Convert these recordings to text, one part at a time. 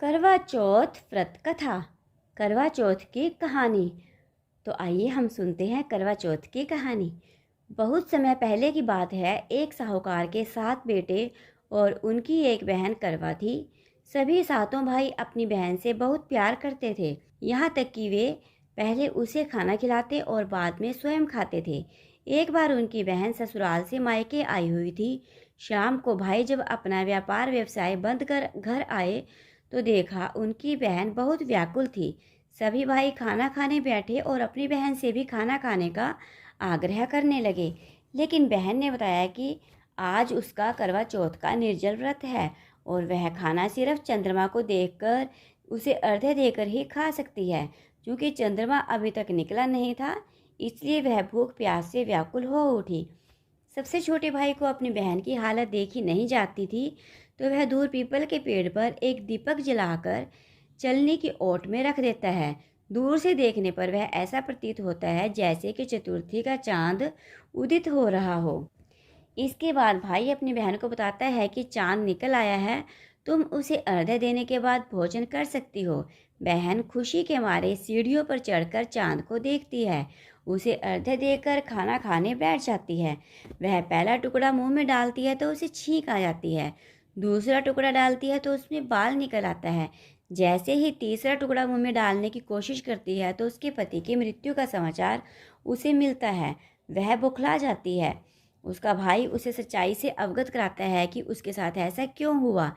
करवा चौथ व्रत कथा। करवा चौथ की कहानी। तो आइए हम सुनते हैं करवा चौथ की कहानी। बहुत समय पहले की बात है। एक साहूकार के 7 बेटे और उनकी एक बहन करवा थी। सभी सातों भाई अपनी बहन से बहुत प्यार करते थे, यहाँ तक कि वे पहले उसे खाना खिलाते और बाद में स्वयं खाते थे। एक बार उनकी बहन ससुराल से मायके आई हुई थी। शाम को भाई जब अपना व्यापार व्यवसाय बंद कर घर आए तो देखा उनकी बहन बहुत व्याकुल थी। सभी भाई खाना खाने बैठे और अपनी बहन से भी खाना खाने का आग्रह करने लगे, लेकिन बहन ने बताया कि आज उसका करवा चौथ का निर्जल व्रत है और वह खाना सिर्फ चंद्रमा को देखकर उसे अर्घ्य देकर ही खा सकती है। क्योंकि चंद्रमा अभी तक निकला नहीं था, इसलिए वह भूख प्यास से व्याकुल हो उठी। सबसे छोटे भाई को अपनी बहन की हालत देखी नहीं जाती थी, तो वह दूर पीपल के पेड़ पर एक दीपक जलाकर चलने की ओट में रख देता है। दूर से देखने पर वह ऐसा प्रतीत होता है जैसे कि चतुर्थी का चांद उदित हो रहा हो। इसके बाद भाई अपनी बहन को बताता है कि चांद निकल आया है, तुम उसे अर्घ्य देने के बाद भोजन कर सकती हो। बहन खुशी के मारे सीढ़ियों पर चढ़कर चांद को देखती है, उसे अर्घ्य देकर खाना खाने बैठ जाती है। वह पहला टुकड़ा मुंह में डालती है तो उसे छींक आ जाती है, दूसरा टुकड़ा डालती है तो उसमें बाल निकल आता है। जैसे ही तीसरा टुकड़ा मुंह में डालने की कोशिश करती है तो उसके पति की मृत्यु का समाचार उसे मिलता है। वह बुखला जाती है। उसका भाई उसे सच्चाई से अवगत कराता है कि उसके साथ ऐसा क्यों हुआ।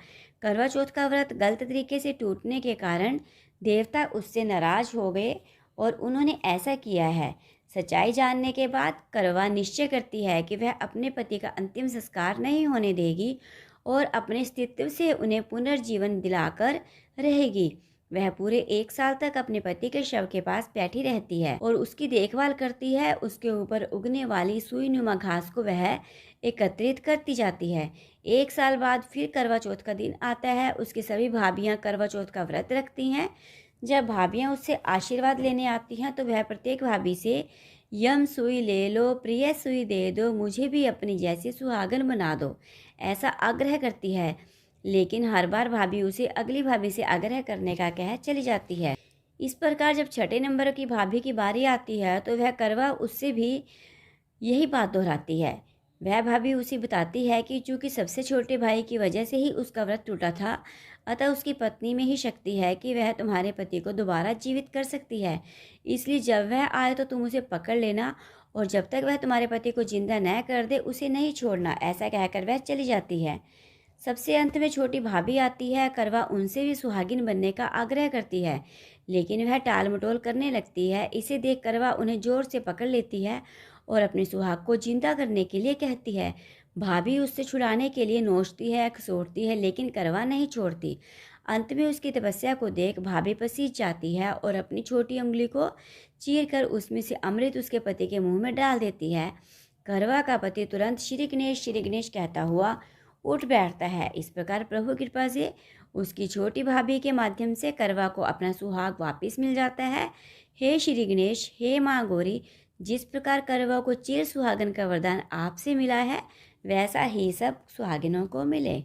करवा चौथ का व्रत गलत तरीके से टूटने के कारण देवता उससे नाराज हो गए और उन्होंने ऐसा किया है। सच्चाई जानने के बाद करवा निश्चय करती है कि वह अपने पति का अंतिम संस्कार नहीं होने देगी और अपने अस्तित्व से उन्हें पुनर्जीवन दिलाकर रहेगी। वह पूरे 1 साल तक अपने पति के शव के पास बैठी रहती है और उसकी देखभाल करती है। उसके ऊपर उगने वाली सुई नुमा घास को वह एकत्रित करती जाती है। 1 साल बाद फिर करवा चौथ का दिन आता है। उसकी सभी भाभियां करवा चौथ का व्रत रखती हैं। जब भाभियां उससे आशीर्वाद लेने आती हैं तो वह प्रत्येक भाभी से यम सुई ले लो, प्रिय सुई दे दो, मुझे भी अपनी जैसी सुहागन बना दो, ऐसा आग्रह करती है। लेकिन हर बार भाभी उसे अगली भाभी से आग्रह करने का कह चली जाती है। इस प्रकार जब छठे नंबर की भाभी की बारी आती है तो वह करवा उससे भी यही बात दोहराती है। वह भाभी उसे बताती है कि चूंकि सबसे छोटे भाई की वजह से ही उसका व्रत टूटा था, अतः उसकी पत्नी में ही शक्ति है कि वह तुम्हारे पति को दोबारा जीवित कर सकती है। इसलिए जब वह आए तो तुम उसे पकड़ लेना और जब तक वह तुम्हारे पति को जिंदा न कर दे उसे नहीं छोड़ना, ऐसा कहकर वह चली जाती है। सबसे अंत में छोटी भाभी आती है। करवा उनसे भी सुहागिन बनने का आग्रह करती है, लेकिन वह टाल मटोल करने लगती है। इसे देख करवा उन्हें जोर से पकड़ लेती है और अपने सुहाग को जिंदा करने के लिए कहती है। भाभी उससे छुड़ाने के लिए नोचती है, खसोटती है, लेकिन करवा नहीं छोड़ती। अंत में उसकी तपस्या को देख भाभी पसीज जाती है और अपनी छोटी उंगली को चीरकर उसमें से अमृत उसके पति के मुंह में डाल देती है। करवा का पति तुरंत श्री गणेश कहता हुआ उठ बैठता है। इस प्रकार प्रभु कृपा से उसकी छोटी भाभी के माध्यम से करवा को अपना सुहाग वापस मिल जाता है। हे श्री गणेश, हे माँ गौरी, जिस प्रकार करवा को चिर सुहागन का वरदान आपसे मिला है, वैसा ही सब सुहागिनों को मिले।